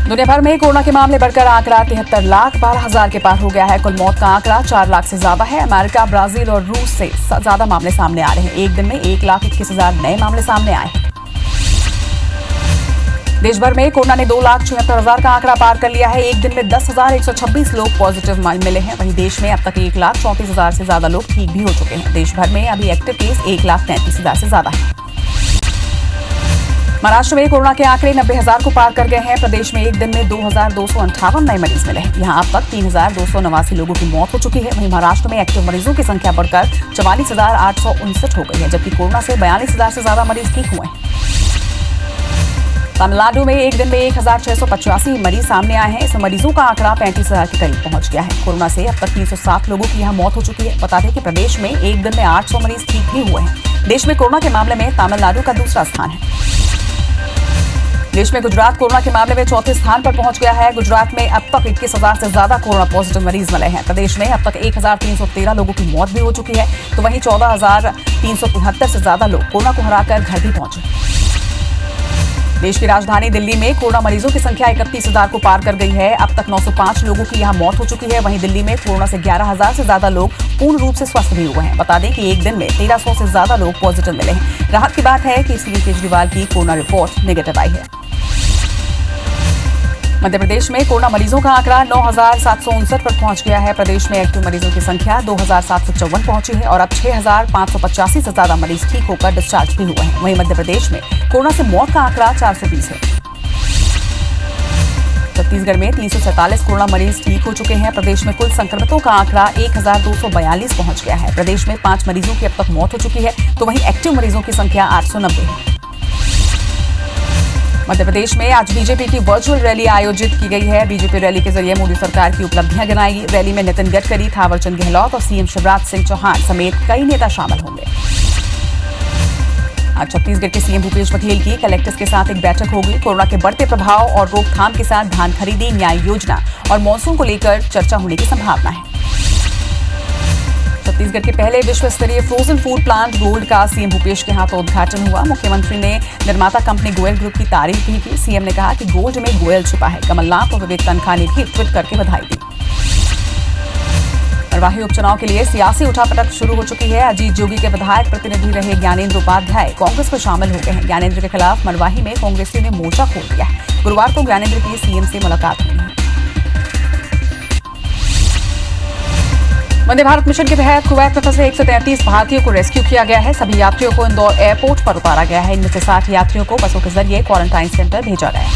दुनिया भर में कोरोना के मामले बढ़कर आंकड़ा 73,12,000 के पार हो गया है। कुल मौत का आंकड़ा 4 लाख से ज्यादा है। अमेरिका, ब्राजील और रूस से ज्यादा मामले सामने आ रहे हैं। एक दिन में 1,21,000 नए मामले सामने आए हैं। देश भर में कोरोना ने 2,76,000 का आंकड़ा पार कर लिया है। एक दिन में 10,126 लोग पॉजिटिव मिले हैं। वहीं देश में अब तक 1,34,000 से ज्यादा लोग ठीक भी हो चुके हैं। देश भर में अभी एक्टिव केस 1,33,000 से ज्यादा है। महाराष्ट्र में कोरोना के आंकड़े 90,000 को पार कर गए हैं। प्रदेश में एक दिन में 2,258 नए मरीज मिले हैं। यहां अब तक 3,289 लोगों की मौत हो चुकी है। वहीं महाराष्ट्र में एक्टिव मरीजों की संख्या बढ़कर 44,859 हो गई है, जबकि कोरोना से 42,000 से ज्यादा मरीज ठीक हुए हैं। तमिलनाडु में एक दिन में 1,685 मरीज सामने आए हैं। इस मरीजों का आंकड़ा 35,000 के करीब पहुंच गया है। कोरोना से अब तक 307 लोगों की यहां मौत हो चुकी है। बता दें कि प्रदेश में एक दिन में 800 मरीज ठीक भी हुए हैं। देश में कोरोना के मामले में तमिलनाडु का दूसरा स्थान है। देश में गुजरात कोरोना के मामले में चौथे स्थान पर पहुंच गया है। गुजरात में अब तक 21,000 से ज्यादा कोरोना पॉजिटिव मरीज मिले हैं। प्रदेश में अब तक 1,313 लोगों की मौत भी हो चुकी है, तो वहीं 14,373 से ज्यादा लोग कोरोना को हराकर घर भी पहुंचे। देश की राजधानी दिल्ली में कोरोना मरीजों की संख्या 31,000 को पार कर गई है। अब तक 905 लोगों की यहां मौत हो चुकी है। वहीं दिल्ली में कोरोना से 11,000 से ज्यादा लोग पूर्ण रूप से स्वस्थ भी हुए हैं। बता दें कि एक दिन में 1,300 से ज्यादा लोग पॉजिटिव मिले हैं। राहत की बात है कि सीएम केजरीवाल की कोरोना रिपोर्ट नेगेटिव आई है। मध्य प्रदेश में कोरोना मरीजों का आंकड़ा 9,759 पर पहुंच गया है। प्रदेश में एक्टिव मरीजों की संख्या 2,754 पहुंची है और अब 6,585 से ज्यादा मरीज ठीक होकर डिस्चार्ज भी हुए हैं। वहीं मध्य प्रदेश में कोरोना से मौत का आंकड़ा 420 है। छत्तीसगढ़ में 347 कोरोना मरीज ठीक हो चुके हैं। प्रदेश में कुल संक्रमितों का आंकड़ा 1,242 पहुंच गया है। प्रदेश में 5 मरीजों की अब तक मौत हो चुकी है, तो वहीं एक्टिव मरीजों की संख्या 890 है। मध्य प्रदेश में आज बीजेपी की वर्चुअल रैली आयोजित की गई है। बीजेपी रैली के जरिए मोदी सरकार की उपलब्धियां गिनाई। रैली में नितिन गडकरी, थावरचंद गहलोत और सीएम शिवराज सिंह चौहान समेत कई नेता शामिल होंगे। आज छत्तीसगढ़ के सीएम भूपेश बघेल की कलेक्टर्स के साथ एक बैठक होगी। कोरोना के बढ़ते प्रभाव और रोकथाम के साथ धान खरीदी, न्याय योजना और मॉनसून को लेकर चर्चा होने की संभावना है। छत्तीसगढ़ के पहले विश्व स्तरीय फ्रोजन फूड प्लांट गोल्ड का सीएम भूपेश के हाथों उद्घाटन हुआ। मुख्यमंत्री ने निर्माता कंपनी गोयल ग्रुप की तारीफ भी की। सीएम ने कहा कि गोल्ड में गोयल छिपा है। कमलनाथ और विवेक तनखा ने भी ट्वीट करके बधाई दी। मरवाही उपचुनाव के लिए सियासी उठापटक शुरू हो चुकी है। अजीत जोगी के विधायक प्रतिनिधि रहे ज्ञानेंद्र उपाध्याय कांग्रेस में शामिल हो गए हैं। ज्ञानेंद्र के खिलाफ मरवाही में कांग्रेसियों ने मोर्चा खोल दिया है। गुरुवार को ज्ञानेंद्र की सीएम से मुलाकात हुई है। वंदे भारत मिशन के तहत कुवैत में फंसे 133 भारतीयों को रेस्क्यू किया गया है। सभी यात्रियों को इंदौर एयरपोर्ट पर उतारा गया है। इनमें से 60 यात्रियों को बसों के जरिए क्वारंटाइन सेंटर भेजा गया है।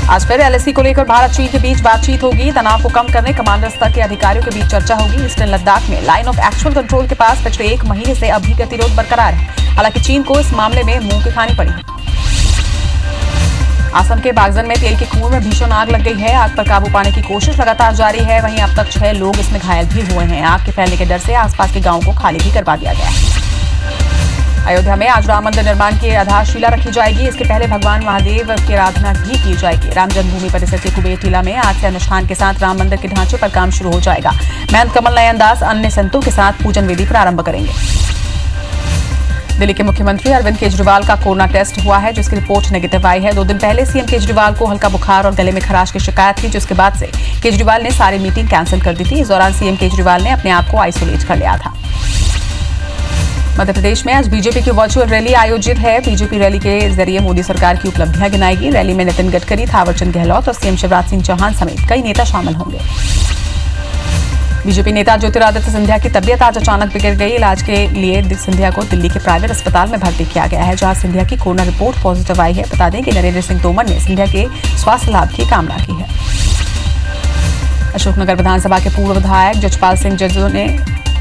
आज फिर एलएसी को लेकर भारत चीन के बीच बातचीत होगी। तनाव को कम करने कमांडर स्तर के अधिकारियों के बीच चर्चा होगी। ईस्टर्न लद्दाख में लाइन ऑफ एक्चुअल कंट्रोल के पास पिछले 1 महीने से अब भी गतिरोध बरकरार है। हालांकि चीन को इस मामले में मुंह की खानी पड़ी है। असम के बागजन में तेल के कुएं में भीषण आग लग गई है। आग पर काबू पाने की कोशिश लगातार जारी है। वहीं अब तक 6 लोग इसमें घायल भी हुए हैं। आग के फैलने के डर से आसपास के गांवों को खाली भी करवा दिया गया है। अयोध्या में आज राम मंदिर निर्माण की आधारशिला रखी जाएगी। इसके पहले भगवान महादेव की आराधना भी की जाएगी। राम जन्मभूमि परिसर के कुबेर टीला में आज से अनुष्ठान के साथ राम मंदिर के ढांचे पर काम शुरू हो जाएगा। महंत कमल नयन दास अन्य संतों के साथ पूजन विधि प्रारंभ करेंगे। दिल्ली के मुख्यमंत्री अरविंद केजरीवाल का कोरोना टेस्ट हुआ है, जिसकी रिपोर्ट नेगेटिव आई है। 2 दिन पहले सीएम केजरीवाल को हल्का बुखार और गले में खराश की शिकायत थी, जिसके बाद से केजरीवाल ने सारी मीटिंग कैंसिल कर दी थी। इस दौरान सीएम केजरीवाल ने अपने आप को आइसोलेट कर लिया था। मध्य प्रदेश में आज बीजेपी की वर्चुअल रैली आयोजित है। बीजेपी रैली के जरिए मोदी सरकार की उपलब्धियां गिनाएगी। रैली में नितिन गडकरी, थावरचंद गहलोत और सीएम शिवराज सिंह चौहान समेत कई नेता शामिल होंगे। बीजेपी नेता ज्योतिरादित्य सिंधिया की तबीयत आज अचानक बिगड़ गई। इलाज के लिए सिंधिया को दिल्ली के प्राइवेट अस्पताल में भर्ती किया गया है, जहां सिंधिया की कोरोना रिपोर्ट पॉजिटिव आई है। बता दें कि नरेंद्र सिंह तोमर ने सिंधिया के स्वास्थ्य लाभ की कामना की है। अशोकनगर विधानसभा के पूर्व विधायक जजपाल सिंह जज्जू ने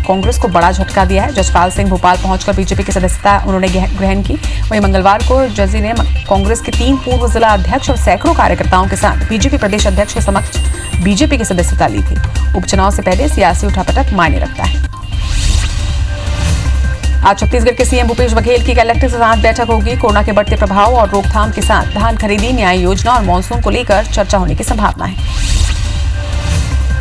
कांग्रेस को बड़ा झटका दिया है। जजपाल सिंह भोपाल पहुंचकर बीजेपी की सदस्यता उन्होंने ग्रहण की। वहीं मंगलवार को जज्जी ने कांग्रेस के 3 पूर्व जिला अध्यक्ष और सैकड़ों कार्यकर्ताओं के साथ बीजेपी प्रदेश अध्यक्ष के समक्ष बीजेपी की सदस्यता ली थी। उपचुनाव से पहले सियासी उठापटक मायने रखता है। आज छत्तीसगढ़ के सीएम भूपेश बघेल की कलेक्टर के साथ बैठक होगी। कोरोना के बढ़ते प्रभाव और रोकथाम के साथ धान खरीदी, न्याय योजना और मॉनसून को लेकर चर्चा होने की संभावना है।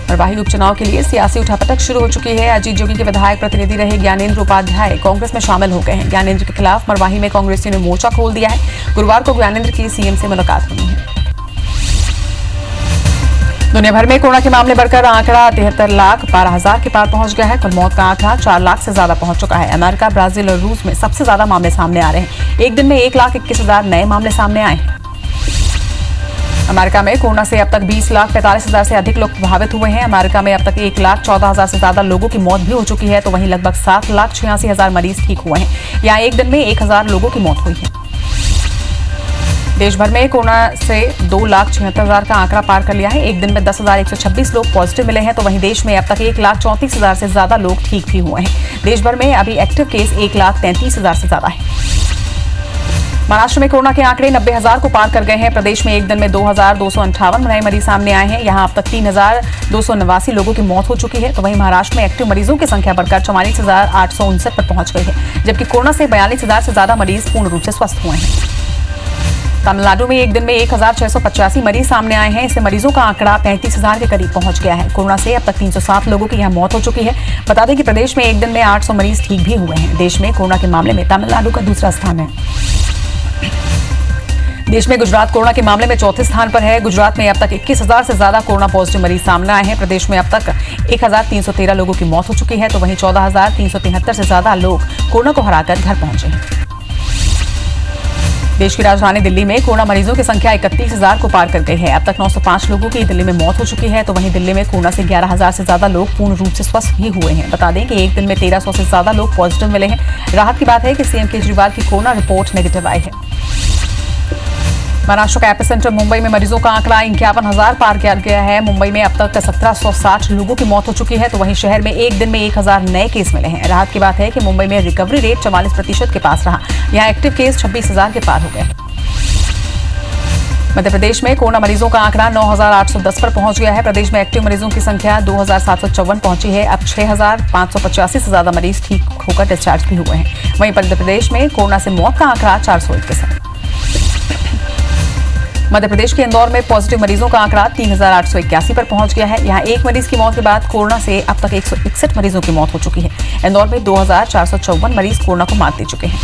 मरवाही उपचुनाव के लिए सियासी उठापटक शुरू हो चुकी है। अजीत जोगी के विधायक प्रतिनिधि रहे ज्ञानेंद्र उपाध्याय कांग्रेस में शामिल हो गए हैं। ज्ञानेंद्र के खिलाफ मरवाही में कांग्रेसियों ने मोर्चा खोल दिया है। गुरुवार को ज्ञानेंद्र की सीएम से मुलाकात हुई है। दुनिया भर में कोरोना के मामले बढ़कर आंकड़ा 73,12,000 के पार पहुंच गया है। कुल मौत का आंकड़ा 4 लाख से ज्यादा पहुंच चुका है। अमेरिका, ब्राजील और रूस में सबसे ज्यादा मामले सामने आ रहे हैं। एक दिन में 1,21,000 नए मामले सामने आए हैं। अमेरिका में कोरोना से अब तक 20,45,000 से अधिक लोग प्रभावित हुए हैं। अमेरिका में अब तक 1,14,000 से ज्यादा लोगों की मौत भी हो चुकी है, तो वहीं लगभग 7,86,000 मरीज ठीक हुए हैं। यहाँ एक दिन में 1,000 लोगों की मौत हुई है। देश भर में कोरोना से 2,76,000 का आंकड़ा पार कर लिया है। एक दिन में 10,126 लोग पॉजिटिव मिले हैं, तो वहीं देश में अब तक 1,34,000 से ज्यादा लोग ठीक भी हुए हैं। देश भर में अभी एक्टिव केस 1,33,000 से ज्यादा है। महाराष्ट्र में कोरोना के आंकड़े 90,000 को पार कर गए हैं। प्रदेश में एक दिन में 2,258 नए मरीज सामने आए हैं। यहां अब तक 3,289 लोगों की मौत हो चुकी है, तो वहीं महाराष्ट्र में एक्टिव मरीजों की संख्या बढ़कर 44,859 पर पहुंच गई है, जबकि कोरोना से 42,000 से ज्यादा मरीज पूर्ण रूप से स्वस्थ हुए हैं। तमिलनाडु में एक दिन में 1,685 मरीज सामने आए हैं। इससे मरीजों का आंकड़ा 35,000 के करीब पहुंच गया है। कोरोना से अब तक 307 लोगों की यहां मौत हो चुकी है। बता दें कि प्रदेश में एक दिन में 800 मरीज ठीक भी हुए हैं। देश में कोरोना के मामले में तमिलनाडु का दूसरा स्थान है। देश में गुजरात कोरोना के मामले में चौथे स्थान पर है। गुजरात में अब तक 21,000 से ज्यादा कोरोना पॉजिटिव मरीज सामने आए हैं। प्रदेश में अब तक 1,313 लोगों की मौत हो चुकी है, तो वहीं 14,373 से ज्यादा लोग कोरोना को हराकर घर पहुंचे हैं। देश की राजधानी दिल्ली में कोरोना मरीजों की संख्या 31,000 को पार कर गई है। अब तक 905 लोगों की दिल्ली में मौत हो चुकी है, तो वहीं दिल्ली में कोरोना से 11,000 से ज्यादा लोग पूर्ण रूप से स्वस्थ भी हुए हैं। बता दें कि एक दिन में 1,300 से ज्यादा लोग पॉजिटिव मिले हैं। राहत की बात है कि सीएम केजरीवाल की कोरोना रिपोर्ट नेगेटिव आई है। महाराष्ट्र का एपिसेंटर मुंबई में मरीजों का आंकड़ा 51,000 पार किया गया है। मुंबई में अब तक 1,760 लोगों की मौत हो चुकी है, तो वहीं शहर में एक दिन में 1,000 नए केस मिले हैं। राहत की बात है कि मुंबई में रिकवरी रेट 44% के पास रहा। यहाँ एक्टिव केस 26,000 के पार हो गए। मध्य प्रदेश में कोरोना मरीजों का आंकड़ा 9,810 पर पहुंच गया है। प्रदेश में एक्टिव मरीजों की संख्या 2,754 पहुंची है। अब 6,585 से ज्यादा मरीज ठीक होकर डिस्चार्ज भी हुए हैं। वहीं मध्य प्रदेश में कोरोना से मौत का आंकड़ा 421 है। मध्य प्रदेश के इंदौर में पॉजिटिव मरीजों का आंकड़ा 3,881 पर पहुंच गया है। यहां एक मरीज की मौत के बाद कोरोना से अब तक 161 मरीजों की मौत हो चुकी है। इंदौर में 2,454 मरीज कोरोना को मात दे चुके हैं।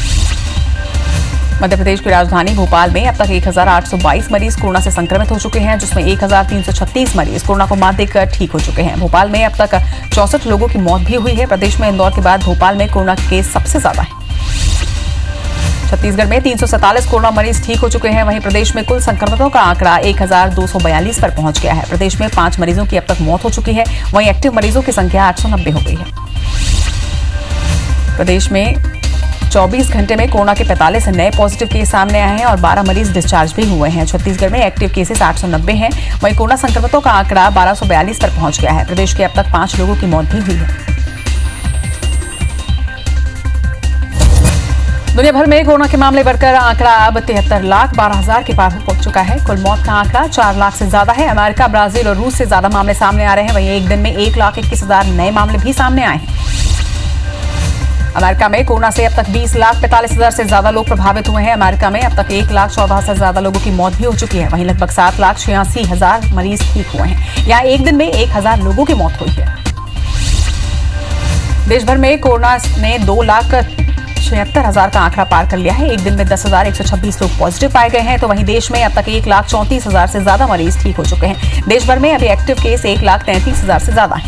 मध्य प्रदेश की राजधानी भोपाल में अब तक 1,822 मरीज कोरोना से संक्रमित हो चुके हैं, जिसमें 1,336 मरीज कोरोना को मात देकर ठीक हो चुके हैं। भोपाल में अब तक 64 लोगों की मौत भी हुई है। प्रदेश में इंदौर के बाद भोपाल में कोरोना के केस सबसे ज्यादा है। छत्तीसगढ़ में 347 कोरोना मरीज ठीक हो चुके हैं। वहीं प्रदेश में कुल संक्रमितों का आंकड़ा 1,242 पर पहुंच गया है। प्रदेश में 5 मरीजों की अब तक मौत हो चुकी है। वहीं एक्टिव मरीजों की संख्या 890 हो गई है। प्रदेश में 24 घंटे में कोरोना के 45 नए पॉजिटिव केस सामने आए हैं और 12 मरीज डिस्चार्ज भी हुए हैं। छत्तीसगढ़ में एक्टिव केसेस 890 हैं। वहीं कोरोना संक्रमितों का आंकड़ा 1,242 पर पहुंच गया है। प्रदेश के अब तक 5 लोगों की मौत भी हुई है। दुनिया भर में कोरोना के मामले बढ़कर आंकड़ा अब 73,12,000 के पार पहुंच चुका है। कुल मौत का आंकड़ा 4 लाख से ज्यादा है। अमेरिका, ब्राजील और रूस से ज्यादा मामले सामने आ रहे हैं। वहीं एक दिन में 1,21,000 नए मामले भी सामने आए हैं। अमेरिका में कोरोना से अब तक 20,45,000 से ज्यादा लोग प्रभावित हुए हैं। अमेरिका में अब तक 1,14,000 से ज्यादा लोगों की मौत भी हो चुकी है। वहीं लगभग 7,86,000 मरीज ठीक हुए हैं। यहाँ एक दिन में 1,000 लोगों की मौत हुई है। देश भर में कोरोना ने 2,76,000 का आंकड़ा पार कर लिया है। एक दिन में 10,126 लोग पॉजिटिव पाए गए हैं, तो वहीं देश में अब तक 1,34,000 से ज्यादा मरीज ठीक हो चुके हैं। देश भर में अभी एक्टिव केस 1,33,000 से ज्यादा है।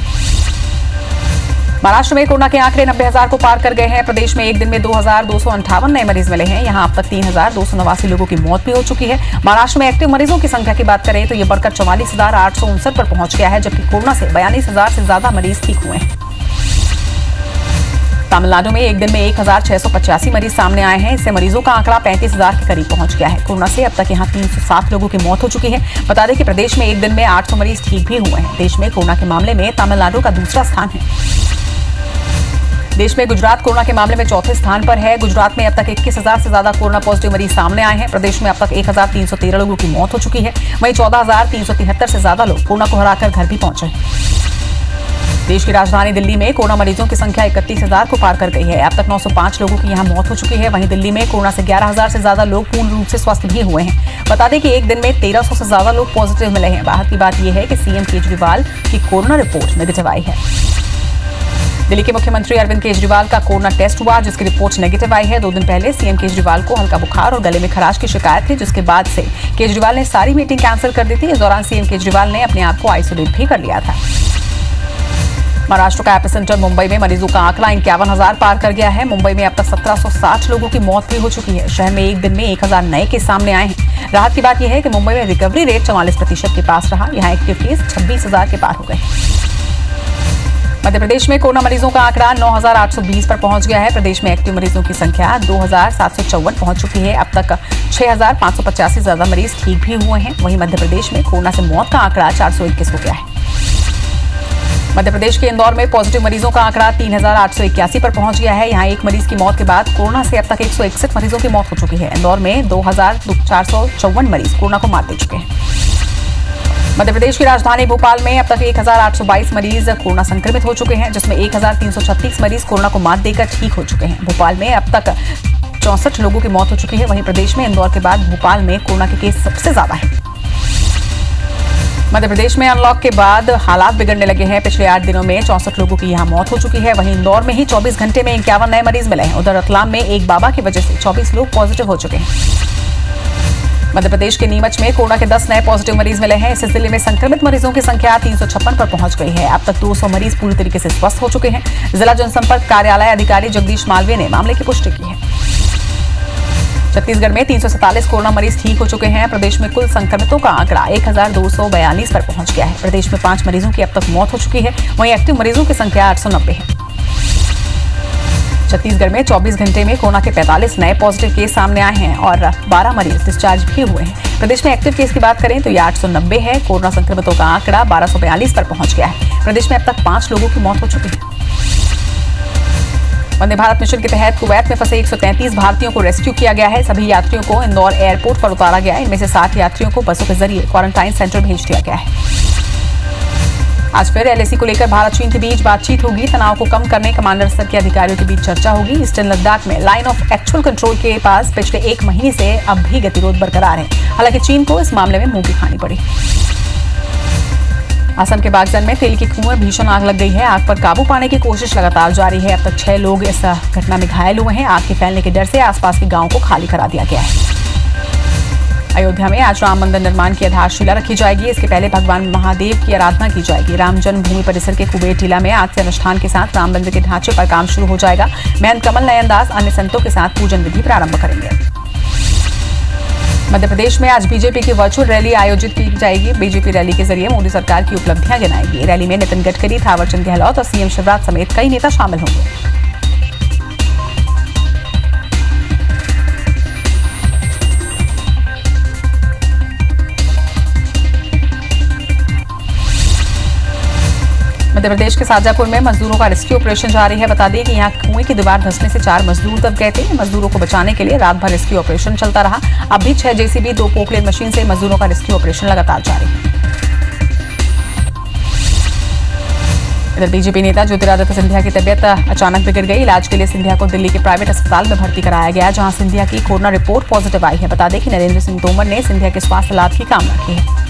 महाराष्ट्र में कोरोना के आंकड़े 90,000 को पार कर गए हैं। प्रदेश में एक दिन में 2,258 नए मरीज मिले हैं। यहां अब तक 3,289 लोगों की मौत भी हो चुकी है। महाराष्ट्र में एक्टिव मरीजों की संख्या की बात करें तो ये बढ़कर 44,859 पर पहुंच गया है, जबकि कोरोना से 42,000 से ज्यादा मरीज ठीक हुए हैं। तमिलनाडु में एक दिन में 1,685 मरीज सामने आए हैं। इससे मरीजों का आंकड़ा 35,000 के करीब पहुंच गया है। कोरोना से अब तक यहां 307 लोगों की मौत हो चुकी है। बता दें कि प्रदेश में एक दिन में 800 मरीज ठीक भी हुए हैं। देश में कोरोना के मामले में तमिलनाडु का दूसरा स्थान है। देश में गुजरात कोरोना के मामले में चौथे स्थान पर है। गुजरात में अब तक 21,000 से ज्यादा कोरोना पॉजिटिव मरीज सामने आए हैं। प्रदेश में अब तक 1,313 लोगों की मौत हो चुकी है। वहीं 14,373 से ज्यादा लोग कोरोना को हराकर घर भी पहुंचे हैं। देश की राजधानी दिल्ली में कोरोना मरीजों की संख्या 31,000 को पार कर गई है। अब तक 905 लोगों की यहां मौत हो चुकी है। वहीं दिल्ली में कोरोना से 11,000 से ज्यादा लोग पूर्ण रूप से स्वस्थ भी हुए हैं। बता दें कि एक दिन में 1,300 से ज्यादा लोग पॉजिटिव मिले हैं। राहत की बात यह है कि सीएम केजरीवाल की कोरोना रिपोर्ट नेगेटिव आई है। दिल्ली के मुख्यमंत्री अरविंद केजरीवाल का कोरोना टेस्ट हुआ, जिसकी रिपोर्ट नेगेटिव आई है। 2 दिन पहले सीएम केजरीवाल को हल्का बुखार और गले में खराश की शिकायत थी, जिसके बाद से केजरीवाल ने सारी मीटिंग कैंसिल कर दी थी। इस दौरान सीएम केजरीवाल ने अपने आप को आइसोलेट भी कर लिया था। महाराष्ट्र का एपिसेंटर मुंबई में मरीजों का आंकड़ा 51,000 पार कर गया है। मुंबई में अब तक 1760 लोगों की मौत भी हो चुकी है। शहर में एक दिन में 1000 नए केस सामने आए हैं। राहत की बात यह है कि मुंबई में रिकवरी रेट 44% के पास रहा। यहाँ एक्टिव केस 26,000 के पार हो गए। मध्य प्रदेश में कोरोना मरीजों का आंकड़ा 9,820 पर पहुंच गया है। प्रदेश में एक्टिव मरीजों की संख्या 2,754 पहुंच चुकी है। अब तक 6,585 से ज्यादा मरीज ठीक भी हुए हैं। वहीं मध्य प्रदेश में कोरोना से मौत का आंकड़ा 421 हो गया है। मध्य प्रदेश के इंदौर में पॉजिटिव मरीजों का आंकड़ा 3,881 पर पहुंच गया है। यहां एक मरीज की मौत के बाद कोरोना से अब तक 161 मरीजों की मौत हो चुकी है। इंदौर में 2,454 मरीज कोरोना को मात दे चुके हैं। मध्य प्रदेश की राजधानी भोपाल में अब तक 1,822 मरीज कोरोना संक्रमित हो चुके हैं, जिसमें 1,336 मरीज कोरोना को मात देकर ठीक हो चुके हैं। भोपाल में अब तक 64 लोगों की मौत हो चुकी है। वहीं प्रदेश में इंदौर के बाद भोपाल में कोरोना के केस सबसे ज्यादा है। मध्य प्रदेश में अनलॉक के बाद हालात बिगड़ने लगे हैं। पिछले 8 दिनों में 64 लोगों की यहां मौत हो चुकी है। वहीं इंदौर में ही 24 घंटे में 51 नए मरीज मिले हैं। उधर रतलाम में एक बाबा की वजह से 24 लोग पॉजिटिव हो चुके हैं। मध्य प्रदेश के नीमच में कोरोना के 10 नए पॉजिटिव मरीज मिले हैं। इस जिले में संक्रमित मरीजों की संख्या 356 पर पहुंच गई है। अब तक 200 मरीज पूरी तरीके से स्वस्थ हो चुके हैं। जिला जनसंपर्क कार्यालय अधिकारी जगदीश मालवीय ने मामले की पुष्टि की है। छत्तीसगढ़ में 347 कोरोना मरीज ठीक हो चुके हैं। प्रदेश में कुल संक्रमितों का आंकड़ा 1,242 पर पहुंच गया है। प्रदेश में 5 मरीजों की अब तक मौत हो चुकी है। वहीं एक्टिव मरीजों की संख्या 890 है। छत्तीसगढ़ में 24 घंटे में कोरोना के 45 नए पॉजिटिव केस सामने आए हैं और 12 मरीज डिस्चार्ज भी हुए हैं। प्रदेश में एक्टिव केस की बात करें तो ये 890 है। कोरोना संक्रमितों का आंकड़ा 1242 पर पहुंच गया है। प्रदेश में अब तक 5 लोगों की मौत हो चुकी है। वंदे भारत मिशन के तहत कुवैत में फंसे 133 भारतीयों को रेस्क्यू किया गया है। सभी यात्रियों को इंदौर एयरपोर्ट पर उतारा गया है। इनमें से 60 यात्रियों को बसों के जरिए क्वारंटाइन सेंटर भेज दिया गया है। आज फिर एलएसी को लेकर भारत चीन के बीच बातचीत होगी। तनाव को कम करने कमांडर स्तर के अधिकारियों के बीच चर्चा होगी। ईस्टर्न लद्दाख में लाइन ऑफ एक्चुअल कंट्रोल के पास पिछले 1 महीने से अब भी गतिरोध बरकरार है। हालांकि चीन को इस मामले में मुंह की खानी पड़ी। असम के बागजन में तेल के कुएं में भीषण आग लग गई है। आग पर काबू पाने की कोशिश लगातार जारी है। अब तक 6 लोग इस घटना में घायल हुए हैं। आग के फैलने के डर से आसपास के गांवों को खाली करा दिया गया है। अयोध्या में आज राम मंदिर निर्माण की आधारशिला रखी जाएगी। इसके पहले भगवान महादेव की आराधना की जाएगी। राम जन्मभूमि परिसर के कुबेर टीला में आज से अनुष्ठान के साथ राम मंदिर के ढांचे पर काम शुरू हो जाएगा। महंत कमल नयन दास अन्य संतों के साथ पूजन विधि प्रारंभ करेंगे। मध्य प्रदेश में आज बीजेपी की वर्चुअल रैली आयोजित की जाएगी। बीजेपी रैली के जरिए मोदी सरकार की उपलब्धियां गिनाएगी। रैली में नितिन गडकरी, थावरचंद गहलोत और सीएम शिवराज समेत कई नेता शामिल होंगे। मध्य प्रदेश के शाजापुर में मजदूरों का रेस्क्यू ऑपरेशन जारी है। बता दें कि यहां कुएं की दीवार धंसने से 4 मजदूर दब गए थे। मजदूरों को बचाने के लिए रात भर रेस्क्यू ऑपरेशन चलता रहा। अब भी 6 जेसीबी, 2 पोकलेन मशीन से मजदूरों का रेस्क्यू ऑपरेशन लगातार जारी है। इधर बीजेपी नेता ज्योतिरादित्य सिंधिया की तबीयत अचानक बिगड़ गई। इलाज के लिए सिंधिया को दिल्ली के प्राइवेट अस्पताल में भर्ती कराया गया, जहां सिंधिया की कोरोना रिपोर्ट पॉजिटिव आई है। बता दें कि नरेंद्र सिंह तोमर ने सिंधिया के स्वास्थ्य लाभ की कामना की है।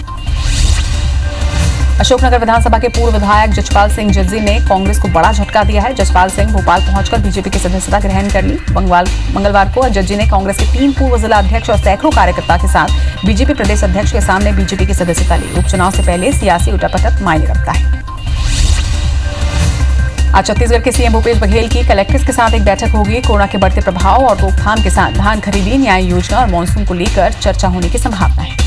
अशोकनगर विधानसभा के पूर्व विधायक जजपाल सिंह जज्जी ने कांग्रेस को बड़ा झटका दिया है। जजपाल सिंह भोपाल पहुंचकर बीजेपी की सदस्यता ग्रहण कर ली। मंगलवार को जज्जी ने कांग्रेस के 3 पूर्व जिला अध्यक्ष और सैकड़ों कार्यकर्ता के साथ बीजेपी प्रदेश अध्यक्ष के सामने बीजेपी की सदस्यता ली। उपचुनाव से पहले सियासी उठापटक मायने रखता है। आज छत्तीसगढ़ के सीएम भूपेश बघेल की कलेक्टर्स के साथ एक बैठक होगी। कोरोना के बढ़ते प्रभाव और रोकथाम के साथ धान खरीदी, न्याय योजना और मानसून को लेकर चर्चा होने की संभावना है।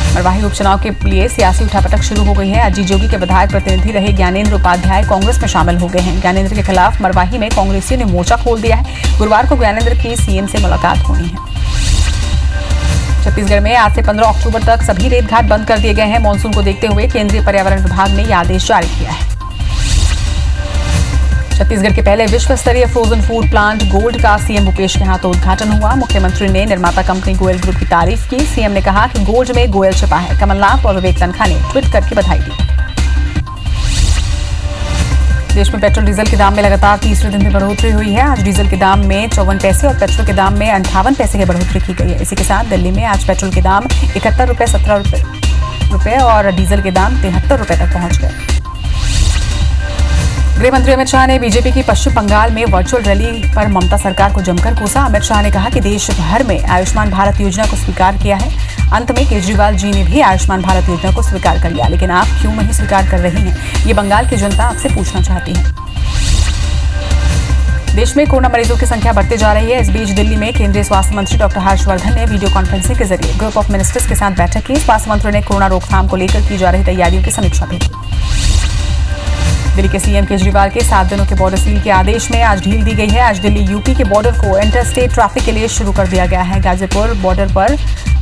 मरवाही उपचुनाव के लिए सियासी उठापटक शुरू हो गई है। अजीत जोगी के विधायक प्रतिनिधि रहे ज्ञानेंद्र उपाध्याय कांग्रेस में शामिल हो गए हैं। ज्ञानेंद्र के खिलाफ मरवाही में कांग्रेसियों ने मोर्चा खोल दिया है। गुरुवार को ज्ञानेंद्र की सीएम से मुलाकात होनी है। छत्तीसगढ़ में आज से 15 अक्टूबर तक सभी रेत घाट बंद कर दिए गए हैं। मानसून को देखते हुए केंद्रीय पर्यावरण विभाग ने यह आदेश जारी किया है। छत्तीसगढ़ के पहले विश्व स्तरीय फ्रोजन फूड प्लांट गोल्ड का सीएम भूपेश के हाथों उद्घाटन हुआ। मुख्यमंत्री ने निर्माता कंपनी गोयल ग्रुप की तारीफ की। सीएम ने कहा कि गोल्ड में गोयल छिपा है। कमलनाथ और विवेक तनखा ने ट्वीट करके बधाई दी। देश में पेट्रोल डीजल के दाम में लगातार तीसरे दिन भी बढ़ोतरी हुई है। आज डीजल के दाम में 54 पैसे और पेट्रोल के दाम में 58 पैसे की बढ़ोतरी की गई है। इसी के साथ दिल्ली में आज पेट्रोल के दाम 71 रुपये, 17 रुपये और डीजल के दाम 73 रुपये तक पहुंच गए। गृह मंत्री अमित शाह ने बीजेपी की पश्चिम बंगाल में वर्चुअल रैली पर ममता सरकार को जमकर कोसा। अमित शाह ने कहा कि देश भर में आयुष्मान भारत योजना को स्वीकार किया है। अंत में केजरीवाल जी ने भी आयुष्मान भारत योजना को स्वीकार कर लिया, लेकिन आप क्यों नहीं स्वीकार कर रही हैं? ये बंगाल की जनता आपसे पूछना चाहती है। देश में कोरोना मरीजों की संख्या बढ़ती जा रही है। इस बीच दिल्ली में केंद्रीय स्वास्थ्य मंत्री डॉक्टर हर्षवर्धन ने वीडियो कॉन्फ्रेंसिंग के जरिए ग्रुप ऑफ मिनिस्टर्स के साथ बैठक की। स्वास्थ्य मंत्री ने कोरोना रोकथाम को लेकर की जा रही तैयारियों की समीक्षा भी की। दिल्ली के सीएम केजरीवाल के 7 दिनों के बॉर्डर सील के आदेश में आज ढील दी गई है। आज दिल्ली यूपी के बॉर्डर को इंटर स्टेट ट्रैफिक के लिए शुरू कर दिया गया है। गाजीपुर बॉर्डर पर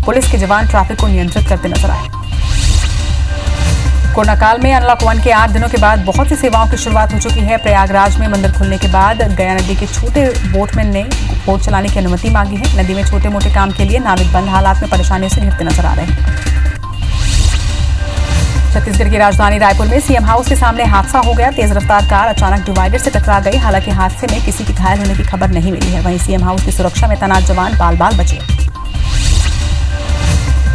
पुलिस के जवान ट्रैफिक को नियंत्रित करते नजर आए। कोरोना काल में अनलॉक 1 के 8 दिनों के बाद बहुत सी सेवाओं की शुरुआत हो चुकी है। प्रयागराज में मंदिर खुलने के बाद गया नदी के छोटे बोटमैन ने बोट चलाने की अनुमति मांगी है। नदी में छोटे मोटे काम के लिए नाविक बंद हालात में परेशानियों से घिरते नजर आ रहे हैं। छत्तीसगढ़ की राजधानी रायपुर में सीएम हाउस के सामने हादसा हो गया। तेज रफ्तार कार अचानक डिवाइडर से टकरा गई। हालांकि हादसे में किसी के घायल होने की खबर नहीं मिली है। वहीं सीएम हाउस की सुरक्षा में तैनात जवान बाल बाल बचे।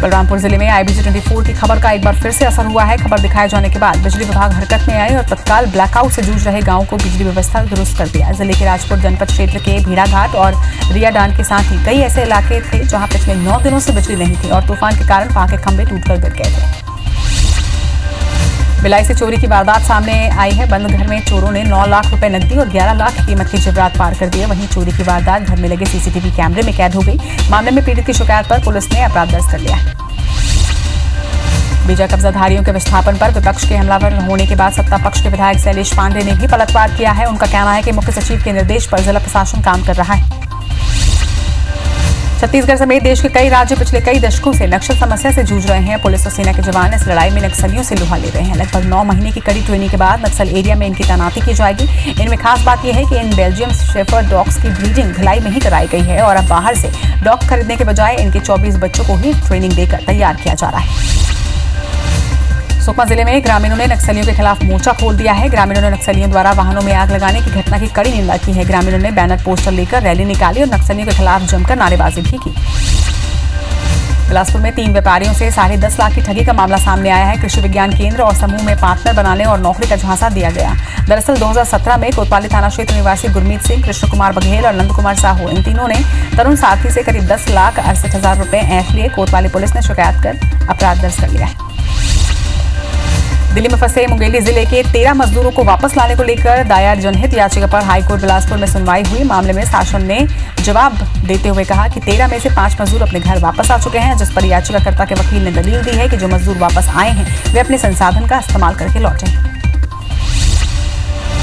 बलरामपुर जिले में IBC24 की खबर का एक बार फिर से असर हुआ है। खबर दिखाए जाने के बाद बिजली विभाग हरकत में आए और तत्काल ब्लैकआउट से जूझ रहे गांवों को बिजली व्यवस्था दुरुस्त कर दिया। जिले के राजपुर जनपद क्षेत्र के भीड़ाघाट और रियाडांड के साथ ही कई ऐसे इलाके थे जहां पिछले 9 दिनों से बिजली नहीं थी और तूफान के कारण वहां के खंभे टूटकर गिर गए थे। भिलाई से चोरी की वारदात सामने आई है। बंद घर में चोरों ने 9 लाख रुपए नकदी और 11 लाख कीमत के जेवरात पार कर दिए। वहीं चोरी की वारदात घर में लगे सीसीटीवी कैमरे में कैद हो गई। मामले में पीड़ित की शिकायत पर पुलिस ने अपराध दर्ज कर लिया है। बीजा कब्जाधारियों के विस्थापन पर विपक्ष के हमलावर होने के बाद सत्ता पक्ष के विधायक शैलेश पांडे ने भी पलटवार किया है। उनका कहना है कि मुख्य सचिव के निर्देश पर जिला प्रशासन काम कर रहा है। छत्तीसगढ़ समेत देश के कई राज्य पिछले कई दशकों से नक्सल समस्या से जूझ रहे हैं। पुलिस और सेना के जवान इस लड़ाई में नक्सलियों से लोहा ले रहे हैं। लगभग 9 महीने की कड़ी ट्रेनिंग के बाद नक्सल एरिया में इनकी तैनाती की जाएगी। इनमें खास बात यह है कि इन बेल्जियम शेफर्ड डॉग्स की ब्रीडिंग भिलाई में ही कराई गई है और अब बाहर से डॉग खरीदने के बजाय इनके 24 बच्चों को ही ट्रेनिंग देकर तैयार किया जा रहा है। सुकमा जिले में ग्रामीणों ने नक्सलियों के खिलाफ मोर्चा खोल दिया है। ग्रामीणों ने नक्सलियों द्वारा वाहनों में आग लगाने की घटना की कड़ी निंदा की है। ग्रामीणों ने बैनर पोस्टर लेकर रैली निकाली और नक्सलियों के खिलाफ जमकर नारेबाजी भी की। बिलासपुर में 3 व्यापारियों से 10.5 लाख की ठगी का मामला सामने आया है। कृषि विज्ञान केंद्र और समूह में पार्टनर बनाने और नौकरी का झांसा दिया गया। दरअसल 2017 में कोतवाली थाना क्षेत्र निवासी गुरमीत सिंह, कृष्ण कुमार बघेल और नंद कुमार साहू, इन तीनों ने तरुण साथी से करीब 10,68,000 रुपए ऐंठ लिए। कोतवाली पुलिस ने शिकायत कर अपराध दर्ज कर लिया है। दिल्ली में फंसे मुंगेली जिले के 13 मजदूरों को वापस लाने को लेकर दायर जनहित याचिका पर हाईकोर्ट बिलासपुर में सुनवाई हुई। मामले में शासन ने जवाब देते हुए कहा कि 13 में से 5 मजदूर अपने घर वापस आ चुके हैं, जिस पर याचिकाकर्ता के वकील ने दलील दी है कि जो मजदूर वापस आए हैं वे अपने संसाधन का इस्तेमाल करके लौटे हैं।